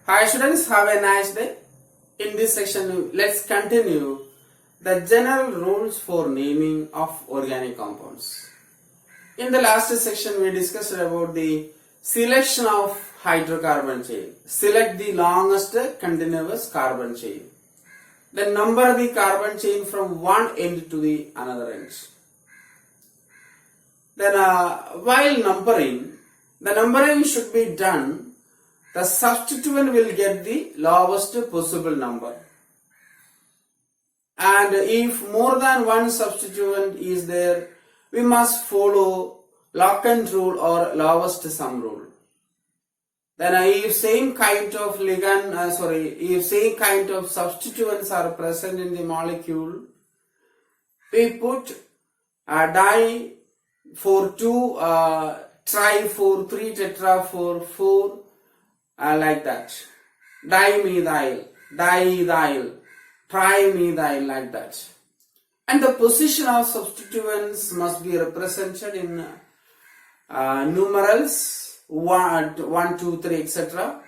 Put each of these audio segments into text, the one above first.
Hi students, have a nice day. In this section, let's continue the general rules for naming of organic compounds. In the last section, we discussed about the selection of hydrocarbon chain. Select the longest continuous carbon chain. Then number the carbon chain from one end to the another end. Then while numbering, the numbering should be done. The substituent will get the lowest possible number. And if more than one substituent is there, we must follow lock and rule or lowest sum rule. Then if same kind of if same kind of substituents are present in the molecule, we put a di for 2, tri for 3, tetra for 4, like that. Dimethyl, diethyl, trimethyl, like that. And the position of substituents must be represented in numerals 1, 2, 3, etc.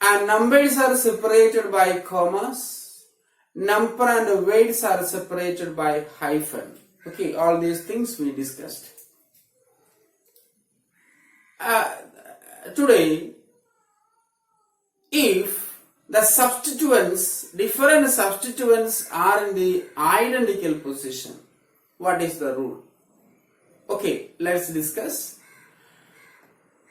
And numbers are separated by commas. Number and weights are separated by hyphen. Okay, all these things we discussed. Today, if the substituents, different substituents are in the identical position, what is the rule? Okay, let's discuss.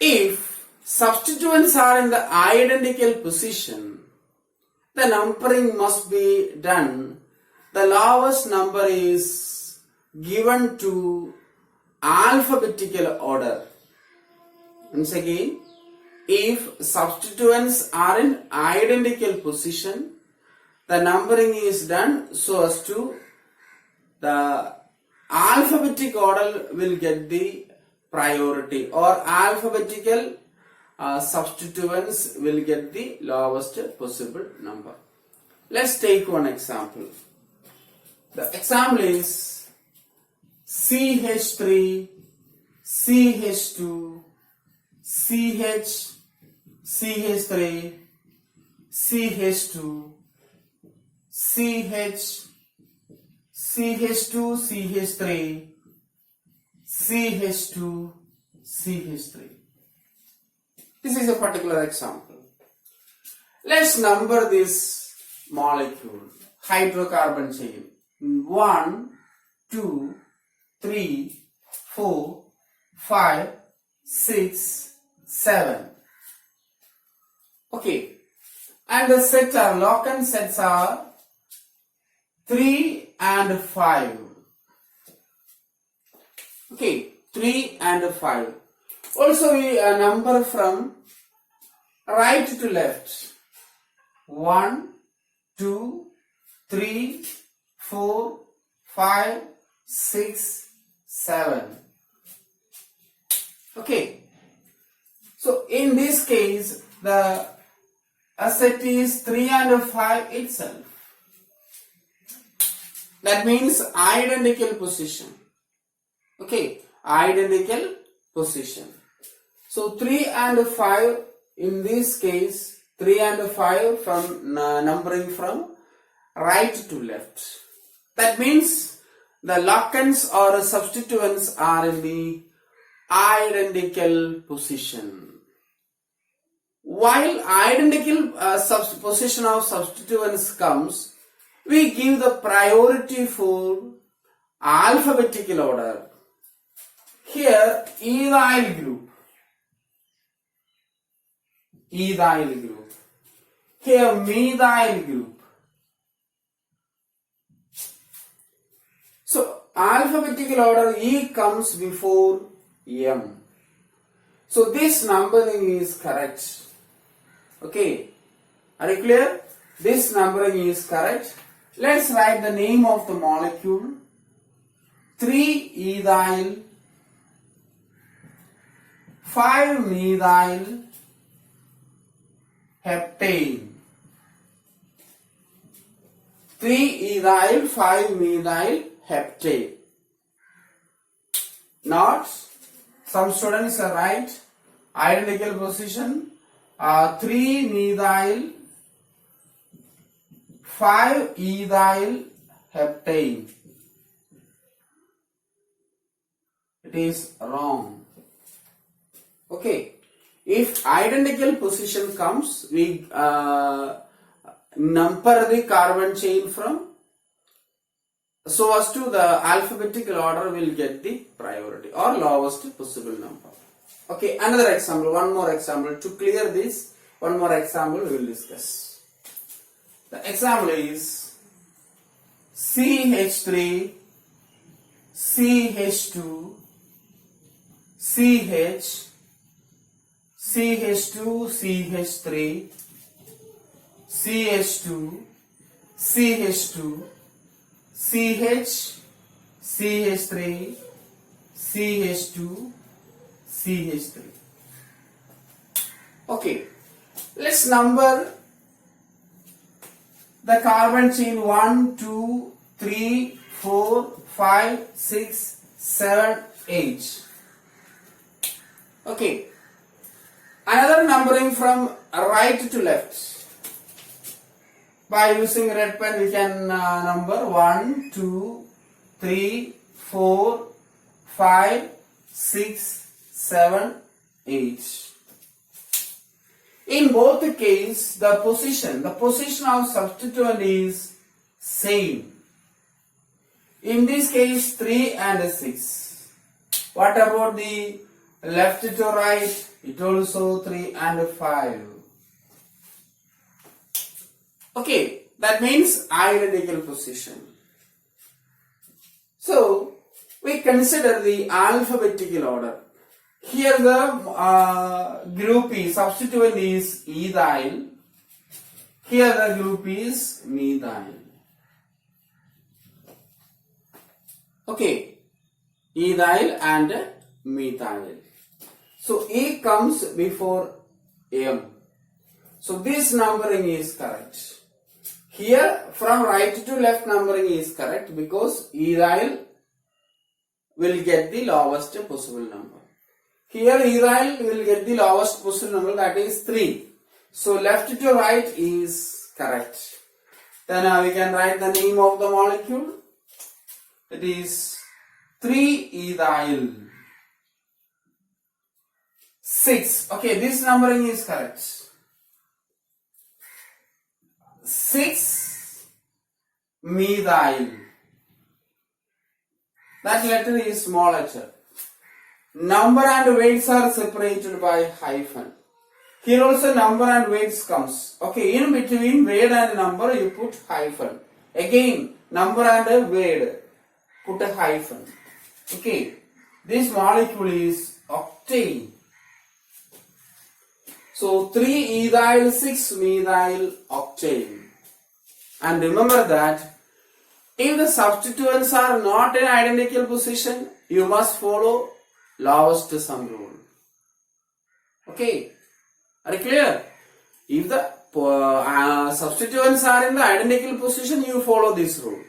If substituents are in the identical position, the numbering must be done. The lowest number is given to alphabetical order. Once again, if substituents are in identical position, the numbering is done so as to the alphabetic order will get the priority, or alphabetical substituents will get the lowest possible number. Let's take one example. The example is CH3, CH2, CH, CH3, CH2, CH, CH2, CH3, CH2, CH3. This is a particular example. Let's number this molecule, hydrocarbon chain. 1, 2, 3, 4, 5, 6, 7. Okay. And the sets are, lock and sets are 3 and 5. Okay, 3 and 5. Also we number from right to left. 1, 2, 3, 4, 5, 6, 7. Okay. So in this case, the set is 3 and 5 itself. That means identical position. Okay, identical position. So 3 and 5, in this case, 3 and 5 from numbering from right to left. That means the locants or substituents are in the identical position. While identical position of substituents comes, we give the priority for alphabetical order. Here, ethyl group. Ethyl group. Here, methyl group. So, alphabetical order E comes before M. So, this numbering is correct. Okay. Are you clear? This numbering is correct. Let's write the name of the molecule. 3-ethyl 5-methyl heptane. 3-ethyl 5-methyl heptane. Not, some students are right, identical position, 3 methyl 5 ethyl heptane. It is wrong. Okay. If identical position comes, we number the carbon chain from so as to the alphabetical order will get the priority or lowest possible number. Okay, another example, one more example. To clear this, one more example we will discuss. The example is CH3, CH2, CH, CH2, CH3, CH2, CH2, CH, CH3, CH2, CH3. Okay, let's number the carbon chain 1, 2, 3, 4, 5, 6, 7, 8. Okay, another numbering from right to left. By using red pen we can number 1, 2, 3, 4, 5, 6, 7, 8. In both the cases, the position of substituent is same. In this case 3 and 6. What about the left to right? It also 3 and 5. Okay, that means identical position. So, we consider the alphabetical order. Here the group is, substituent is ethyl. Here the group is methyl. Okay, ethyl and methyl. So, A comes before M. So, this numbering is correct. Here from right to left numbering is correct because ethyl will get the lowest possible number. Here ethyl will get the lowest possible number, that is 3. So left to right is correct. Then we can write the name of the molecule. It is 3-ethyl 6. Okay, this numbering is correct. 6-methyl. That letter is small letter. Number and weights are separated by hyphen. Here also number and weights comes. Okay, in between weight and number you put hyphen. Again, number and weight, put a hyphen. Okay, this molecule is octane. So 3-ethyl 6-methyl octane. And remember that if the substituents are not in identical position, you must follow lowest sum rule. Okay, are you clear? If the substituents are in the identical position, you follow this rule,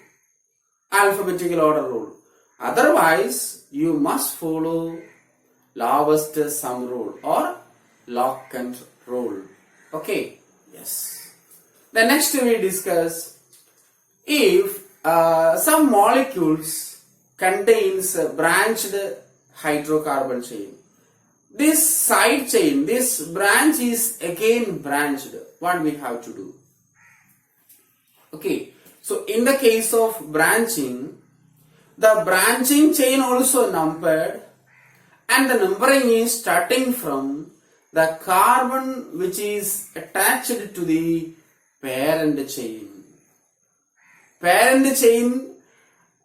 alphabetical order rule. Otherwise, you must follow lowest sum rule or lock and roll. Okay, yes. The next we discuss if some molecules contains branched hydrocarbon chain. This side chain, this branch is again branched. What we have to do? Okay, so in the case of branching, the branching chain also numbered and the numbering is starting from the carbon which is attached to the parent chain. Parent chain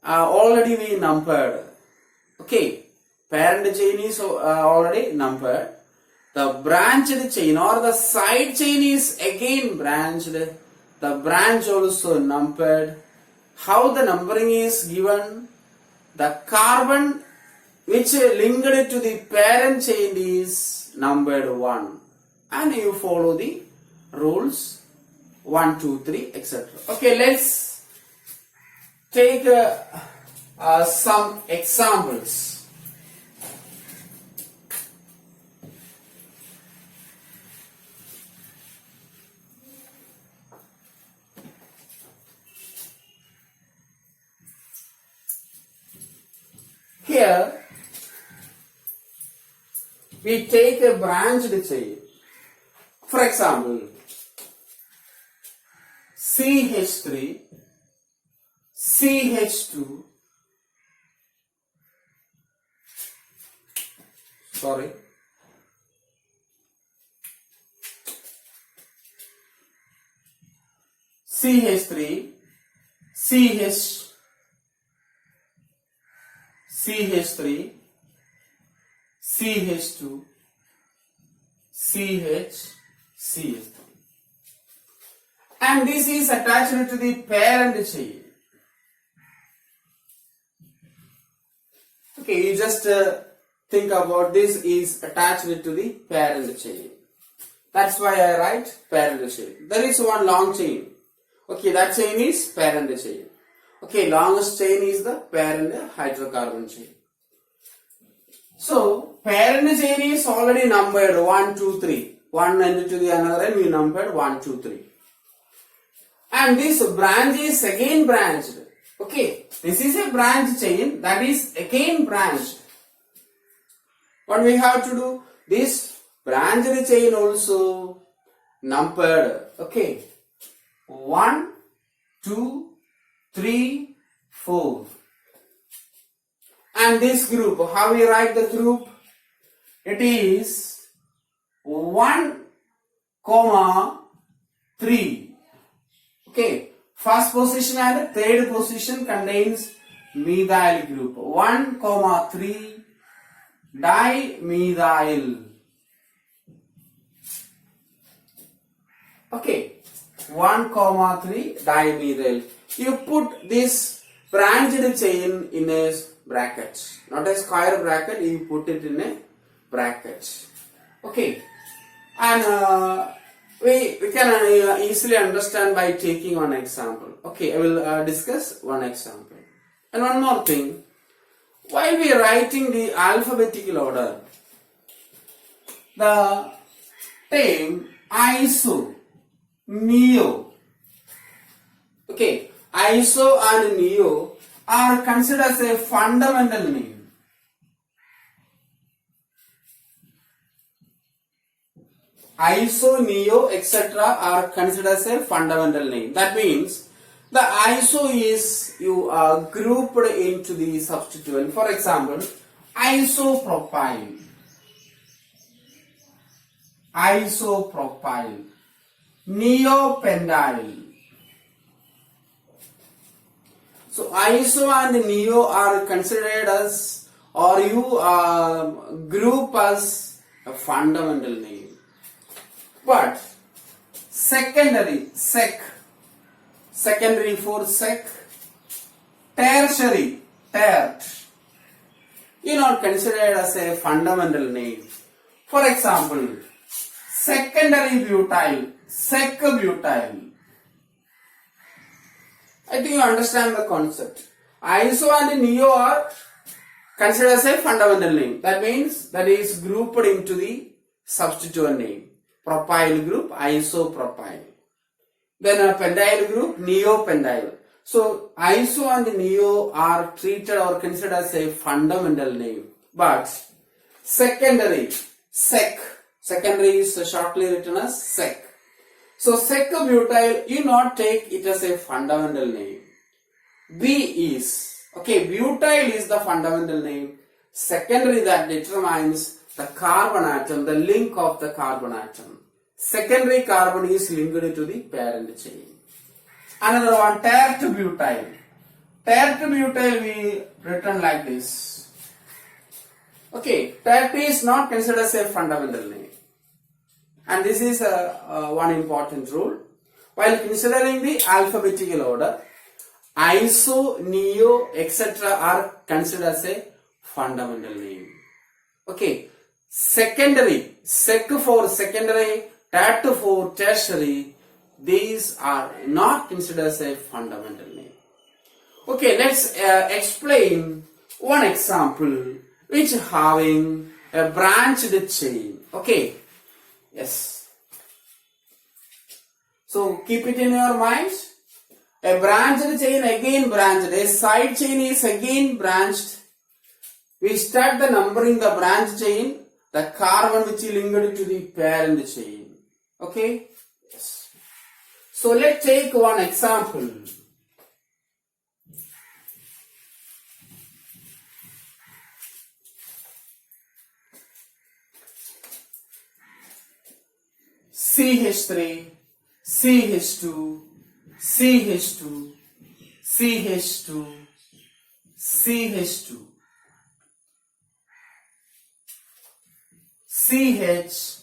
already we numbered. Okay, parent chain is already numbered. The branched chain or the side chain is again branched. The branch also numbered. How the numbering is given? The carbon which linked to the parent chain is numbered 1. And you follow the rules 1, 2, 3, etc. Okay, let's take some examples. we take a branched chain. For example, CH3, CH2, CH3, CH3, CH2, CH3. And this is attached to the parent chain. Okay, you just think about this is attached to the parent chain. That's why I write parent chain. There is one long chain. Okay, that chain is parent chain. Okay, longest chain is the parent hydrocarbon chain. So, parent chain is already numbered 1, 2, 3. One end to the another end we numbered 1, 2, 3. And this branch is again branched. Okay, this is a branch chain that is again branched. What we have to do? This branched chain also numbered. Okay, 1, 2, 3, 4. And this group, how we write the group? It is 1, 3. Okay, first position and third position contains methyl group. 1, 3 dimethyl. Okay, 1, 3 dimethyl. You put this branched chain in a bracket, not a square bracket, you put it in a bracket. Okay, and we can easily understand by taking one example. Okay, I will discuss one example. And one more thing, while we are writing the alphabetical order, the term iso, neo, okay, iso and neo are considered as a fundamental name. Iso, neo, etc. are considered as a fundamental name. That means the iso is you are grouped into the substituent. For example, isopropyl, neopentyl. So iso and neo are considered as, or you group as a fundamental name. But secondary, secondary for sec, tertiary, tert, you not considered as a fundamental name. For example, secondary butyl, sec-butyl. I think you understand the concept. Iso and neo are considered as a fundamental name. That means that is grouped into the substituent name. Propyl group, isopropyl. Then a pentyl group, neopentyl. So iso and neo are treated or considered as a fundamental name. But secondary, sec, secondary is shortly written as sec. So sec-butyl, you not take it as a fundamental name. B is, okay, butyl is the fundamental name. Secondary that determines the carbon atom, the link of the carbon atom. Secondary carbon is linked to the parent chain. Another one, tert-butyl. Tert-butyl we written like this. Okay, tert is not considered as a fundamental name. And this is one important rule. While considering the alphabetical order, iso, neo, etc. are considered as a fundamental name. Okay, secondary, sec for secondary, tert for tertiary, these are not considered as a fundamental name. Okay, let's explain one example which having a branched chain. Okay, yes. So keep it in your mind. A branched chain again branched, a side chain is again branched. We start the numbering the branch chain the carbon which is linked to the parent chain. Okay? Yes. So let's take one example. CH3, CH2, CH2, CH2, CH2, CH,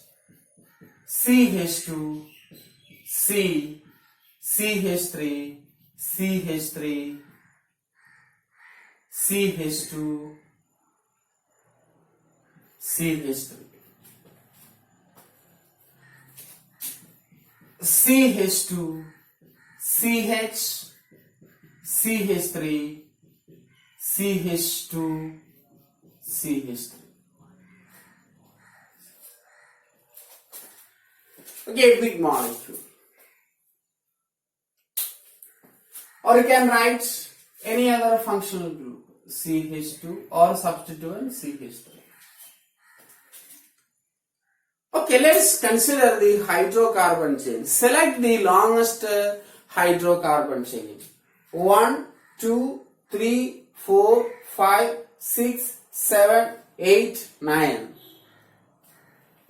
CH2, C, CH3, CH3, CH2, CH3, CH2, CH, CH3, CH2, CH3. Okay, big molecule. Or you can write any other functional group, CH2 or substituent CH3. Okay, let's consider the hydrocarbon chain. Select the longest hydrocarbon chain. 1, 2, 3, 4, 5, 6, 7, 8, 9.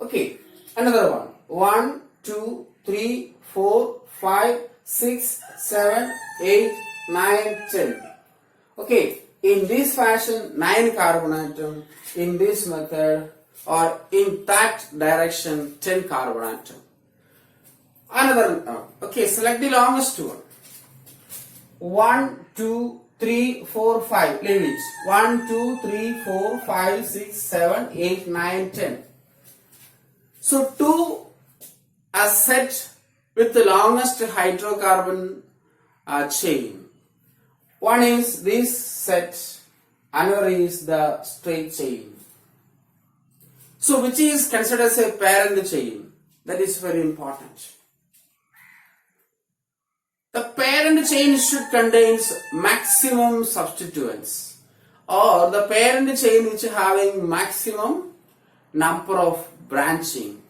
Okay, another one. 1, 2, 3, 4, 5, 6, 7, 8, 9, 10. Okay, in this fashion, 9 carbon atom. In this method, or in that direction, 10 carbon atom. Another, okay, select the longest one. 1, 2, 3, 4, 5. Leave it. 1, 2, 3, 4, 5, 6, 7, 8, 9, 10. So, two are set with the longest hydrocarbon chain. One is this set, another is the straight chain. So, which is considered as a parent chain? That is very important. The parent chain should contain maximum substituents, or the parent chain which is having maximum number of branching.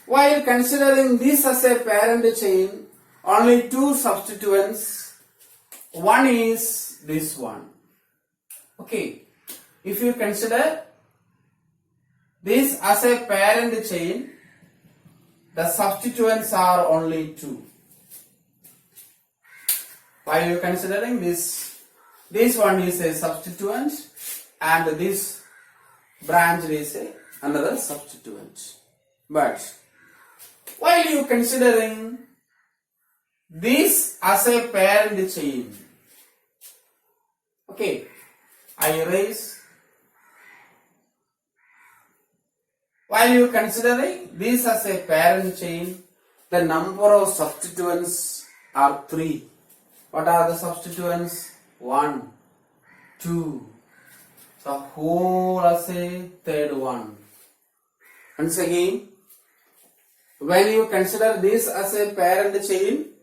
While considering this as a parent chain, only two substituents. One is this one. Okay, if you consider this as a parent chain, the substituents are only two. While you considering this one is a substituent and this branch is another substituent. But while you considering this as a parent chain, okay, I erase. While you considering this as a parent chain, the number of substituents are 3. What are the substituents? 1, 2. The whole as a third one. Once again, when you consider this as a parent chain,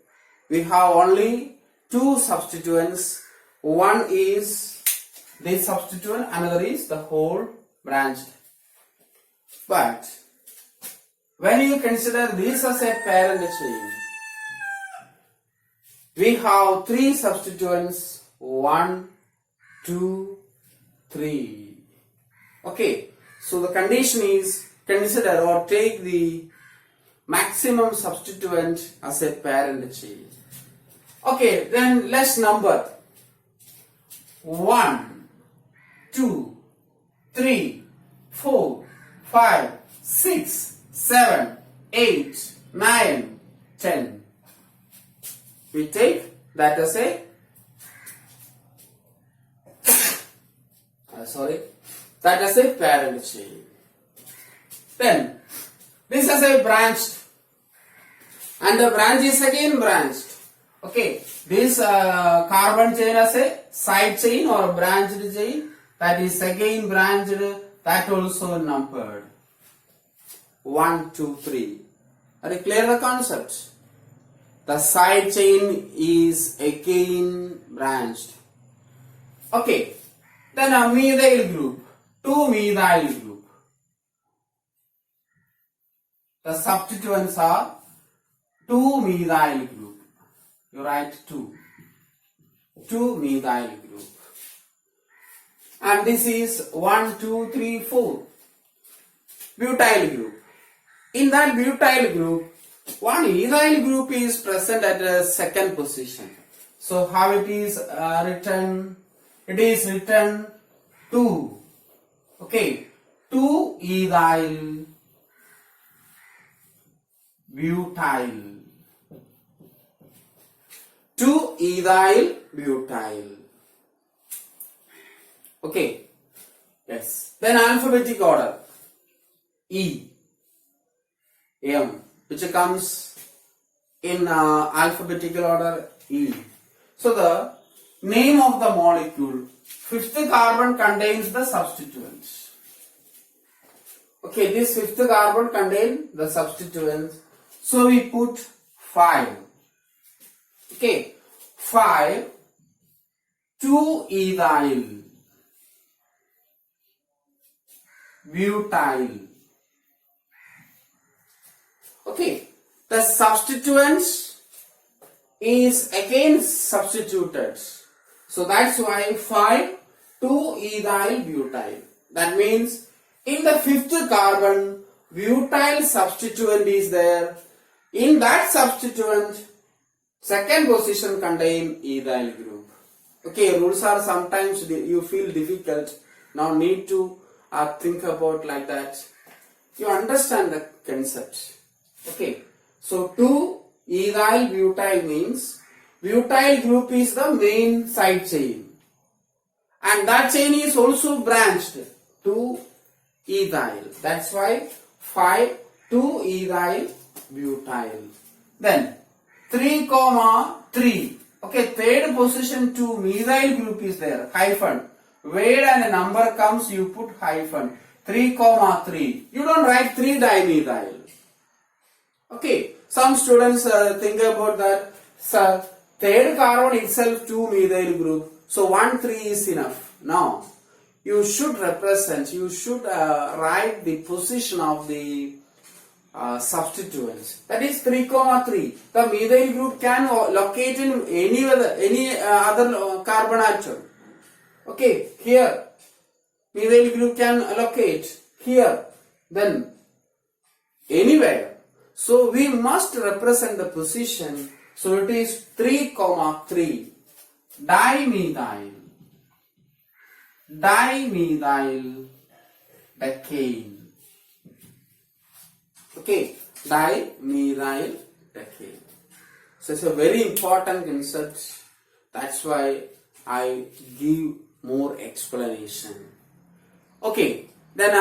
we have only two substituents. One is this substituent, another is the whole branch. But when you consider this as a parent chain, we have 3 substituents. 1, 2, 3. Okay, so the condition is consider or take the maximum substituent as a parent chain. Okay, then let's number. 1, 2, 3, 4, 5, 6, 7, 8, 9, 10. We take that as a that as a parent chain. Then this is a branched, and the branch is again branched. Okay, this carbon chain as a side chain or branched chain, that is again branched, that also numbered. 1, 2, 3. Are you clear the concept? The side chain is again branched. Okay, then a methyl group, 2 methyl group. The substituents are 2-methyl group. You write 2-methyl group. And this is 1, 2, 3, 4 butyl group. In that butyl group, one ethyl group is present at the second position. So how it is written? It is written 2. Okay, 2-ethyl butyl. 2-ethyl butyl. Okay, yes. Then alphabetic order. E, M, which comes in alphabetical order E. So the name of the molecule, fifth carbon contains the substituents. Okay, this fifth carbon contains the substituents. So we put 5. Okay, 5, 2-ethyl butyl. Okay, the substituents is again substituted. So that's why 5, 2-ethyl butyl. That means in the fifth carbon, butyl substituent is there. In that substituent, second position contain ethyl group. Okay, rules are sometimes you feel difficult. Now need to think about like that. You understand the concept. Okay, so 2-ethyl butyl means butyl group is the main side chain, and that chain is also branched to ethyl. That's why 5, 2-ethyl butyl. Then 3, 3. Okay, third position 2-methyl group is there. Hyphen. Where and a number comes, you put hyphen. 3, 3. You don't write 3-dimethyl. Okay, some students think about that. Sir, third carbon itself 2-methyl group. So 1, 3 is enough. Now, you should represent, you should write the position of the substituents. That is 3, 3. The methyl group can locate in any other carbon atom. Okay, here methyl group can locate here, then anywhere. So we must represent the position. So it is 3, 3. Dimethyl decane. Okay, dimethyl decane. So it's a very important concept. That's why I give more explanation. Okay, then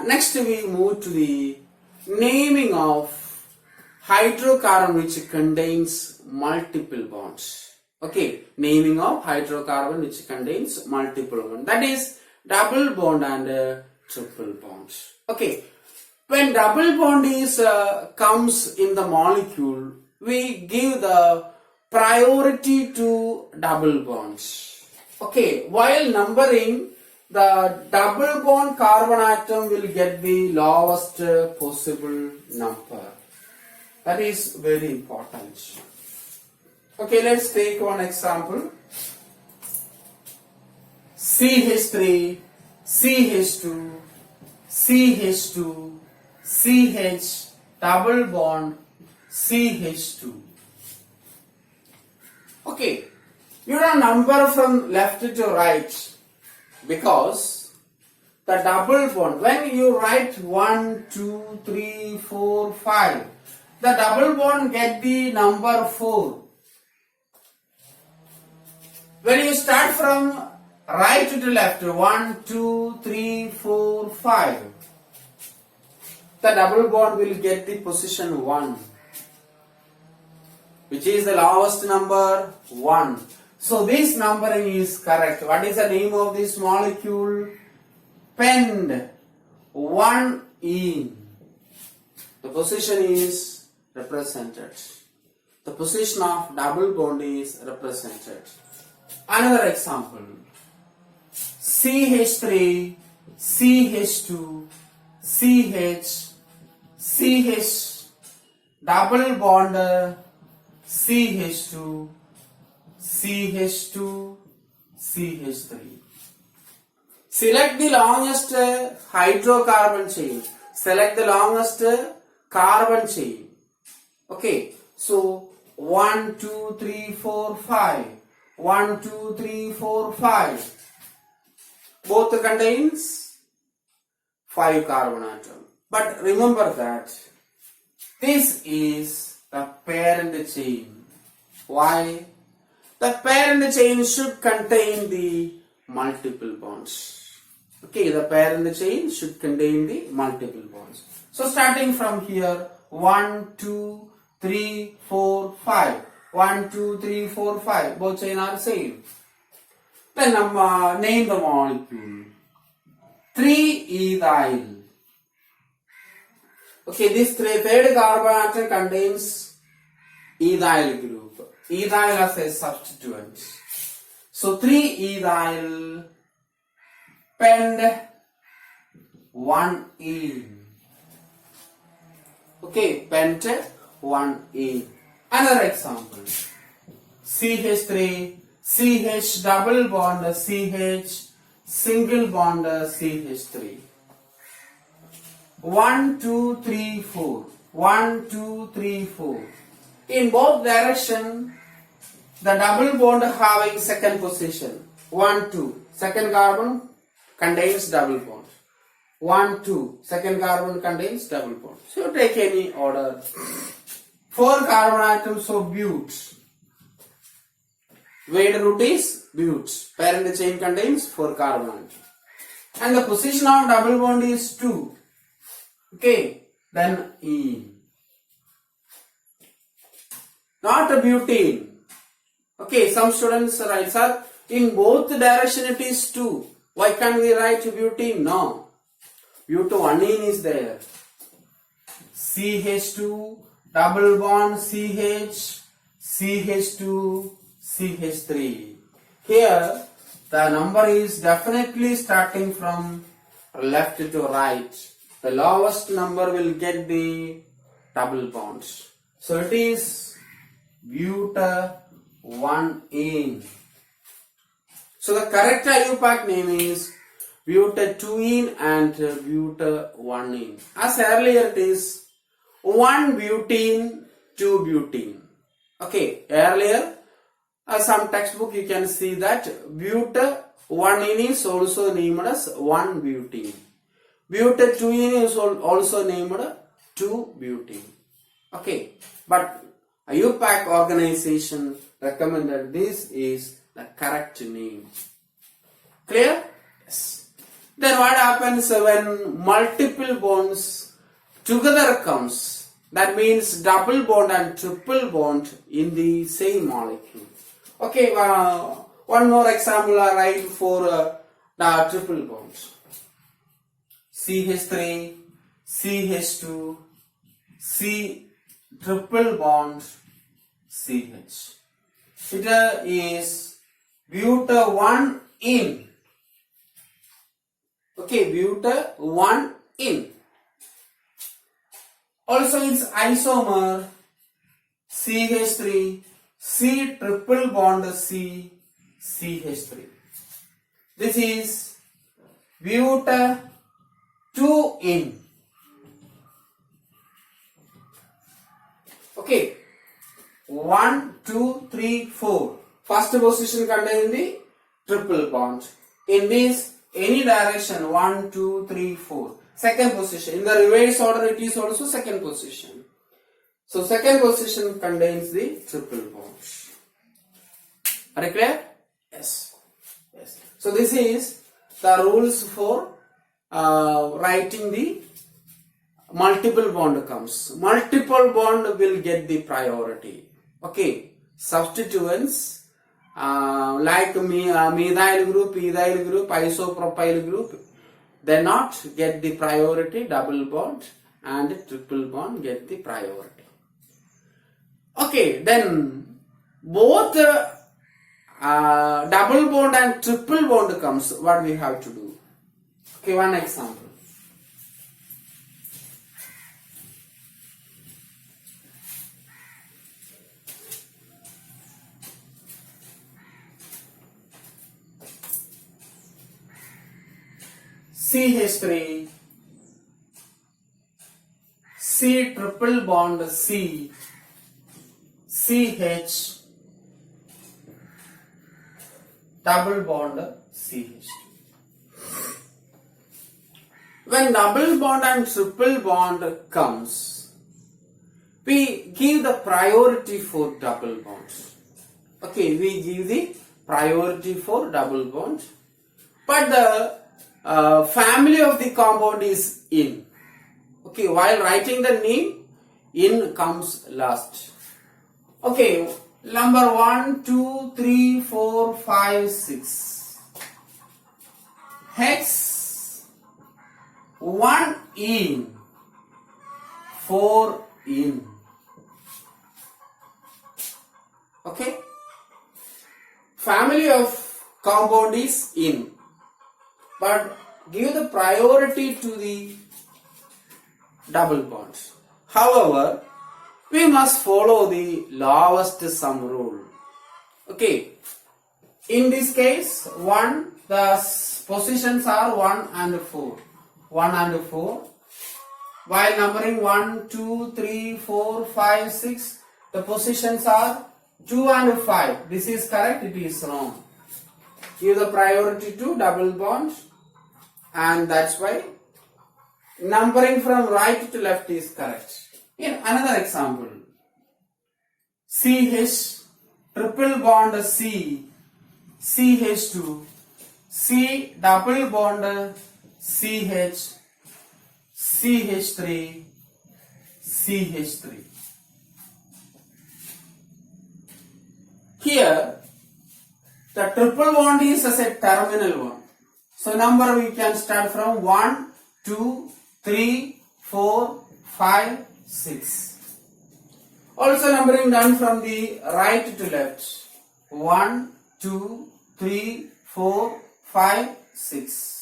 next we move to the naming of hydrocarbon which contains multiple bonds. Okay, naming of hydrocarbon which contains multiple bonds. That is double bond and triple bonds. Okay, when double bond is comes in the molecule, we give the priority to double bonds. Okay, while numbering, the double bond carbon atom will get the lowest possible number. That is very important. Okay, let's take one example. CH3, CH2, CH2, CH, double bond, CH2. Okay, you don't number from left to right because the double bond, when you write 1, 2, 3, 4, 5, the double bond get the number 4. When you start from right to left, 1, 2, 3, 4, 5, the double bond will get the position 1, which is the lowest number 1. So this numbering is correct. What is the name of this molecule? Pend 1-ene. The position is represented. The position of double bond is represented. Another example. CH3, CH2, CH, CH, double bond CH2, CH2, CH3. Select the longest hydrocarbon chain. Select the longest carbon chain. Okay, so 1, 2, 3, 4, 5. 1, 2, 3, 4, 5. Both contains 5 carbon atom. But remember that this is the parent chain. Why? The parent chain should contain the multiple bonds. Okay, the parent chain should contain the multiple bonds. So starting from here, 1, 2, 3, 4, 5. 1, 2, 3, 4, 5. Both chain are same. Then name the molecule. 3-ethyl. Okay, this third carbon atom contains ethyl group. Ethyl as a substituent. So 3-ethyl pent 1-ene. Okay, pent 1-ene. Another example. CH3, CH double bond CH, single bond CH3. 1, 2, 3, 4. 1, 2, 3, 4. In both direction, the double bond having second position. 1, 2. Second carbon contains double bond. 1, 2. Second carbon contains double bond. So you take any order. 4 carbon atoms of bute. Weight root is bute. Parent chain contains 4 carbon atoms. And the position of double bond is 2. Okay, then ene. Not a butane. Okay, some students write, sir, in both direction it is 2. Why can't we write butane? No. But-1-ene is there. CH2, double bond CH, CH2, CH3. Here, the number is definitely starting from left to right. The lowest number will get the double bonds. So it is but-1-ene. So the correct IUPAC name is but-2-ene and but-1-ene. As earlier it is 1 butene, 2 butene. Okay, earlier some textbook you can see that but-1-ene is also named as 1 butene. But-2-ene is also named 2 butene. Okay, but IUPAC organization recommended this is the correct name. Clear? Yes. Then what happens when multiple bonds together comes? That means double bond and triple bond in the same molecule. Okay, one more example I write for the triple bonds. CH3, CH2, C triple bond CH. It is but-1-ene. Okay, but-1-ene. Also its isomer CH3, C triple bond C, CH3. This is but-2-ene. Okay, 1, 2, 3, 4. First position contains the triple bond. In this, any direction 1, 2, 3, 4. Second position. In the reverse order, it is also second position. So second position contains the triple bond. Are you clear? Yes. Yes. So this is the rules for writing the multiple bond comes. Multiple bond will get the priority. Okay. Substituents like methyl group, ethyl group, isopropyl group, they not get the priority. Double bond and triple bond get the priority. Okay. Then both double bond and triple bond comes. What we have to do? Okay. One example. CH3, C triple bond C, CH, double bond CH2. When double bond and triple bond comes, we give the priority for double bonds. Okay, we give the priority for double bonds, but the family of the compound is in. Okay, while writing the name, in comes last. Okay, number 1, 2, 3, 4, 5, 6. Hex 1 in, 4 in. Okay, family of compound is in, but give the priority to the double bonds. However, we must follow the lowest sum rule. Okay, in this case, 1, the positions are 1 and 4. 1 and 4. While numbering 1, 2, 3, 4, 5, 6, the positions are 2 and 5. This is correct, it is wrong. Give the priority to double bonds, and that's why numbering from right to left is correct. In another example, CH triple bond C, CH2, C double bond CH, CH3, CH3. Here, the triple bond is as a terminal one. So number we can start from 1, 2, 3, 4, 5, 6. Also numbering done from the right to left. 1, 2, 3, 4, 5, 6.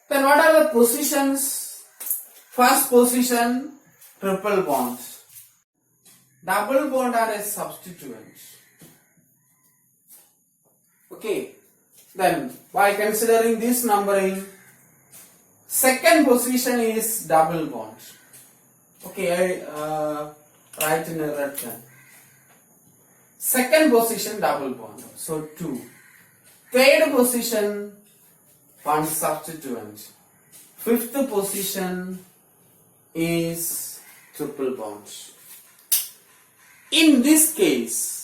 Then what are the positions? First position, triple bonds. Double bond are a substituent. Okay. Then by considering this numbering, second position is double bond. Okay, I write in a red pen. Second position double bond. So 2. Third position, one substituent. Fifth position is triple bond. In this case,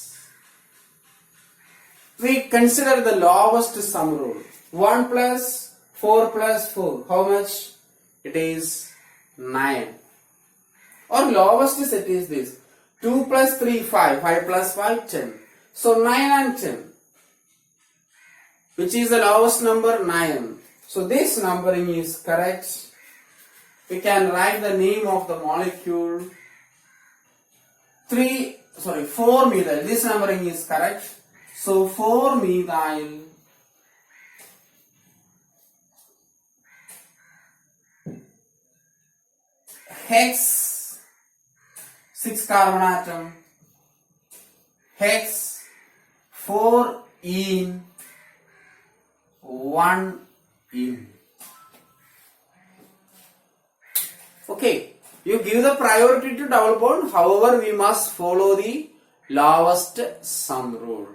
we consider the lowest sum rule. 1 plus 4 plus 4. How much? It is 9. Or lowest set is this. 2 plus 3, 5. 5 plus 5, 10. So 9 and 10. Which is the lowest number? 9. So this numbering is correct. We can write the name of the molecule. 4-methyl. This numbering is correct. So 4-methyl hex 6 carbon atom, hex 4 in 1 in. Okay, you give the priority to double bond. However, we must follow the lowest sum rule.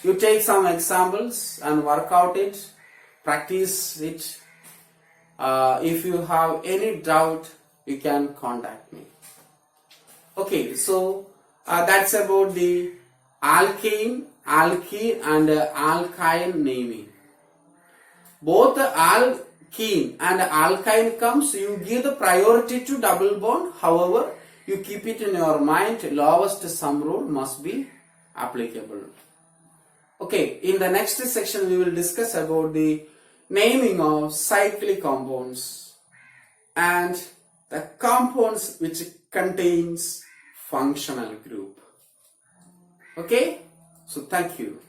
You take some examples and work out it, practice it. If you have any doubt, you can contact me. Okay, so that's about the alkane, alkene and alkyne naming. Both alkene and alkyne comes, you give the priority to double bond. However, you keep it in your mind, lowest sum rule must be applicable. Okay, in the next section we will discuss about the naming of cyclic compounds and the compounds which contains functional group. Okay, so thank you.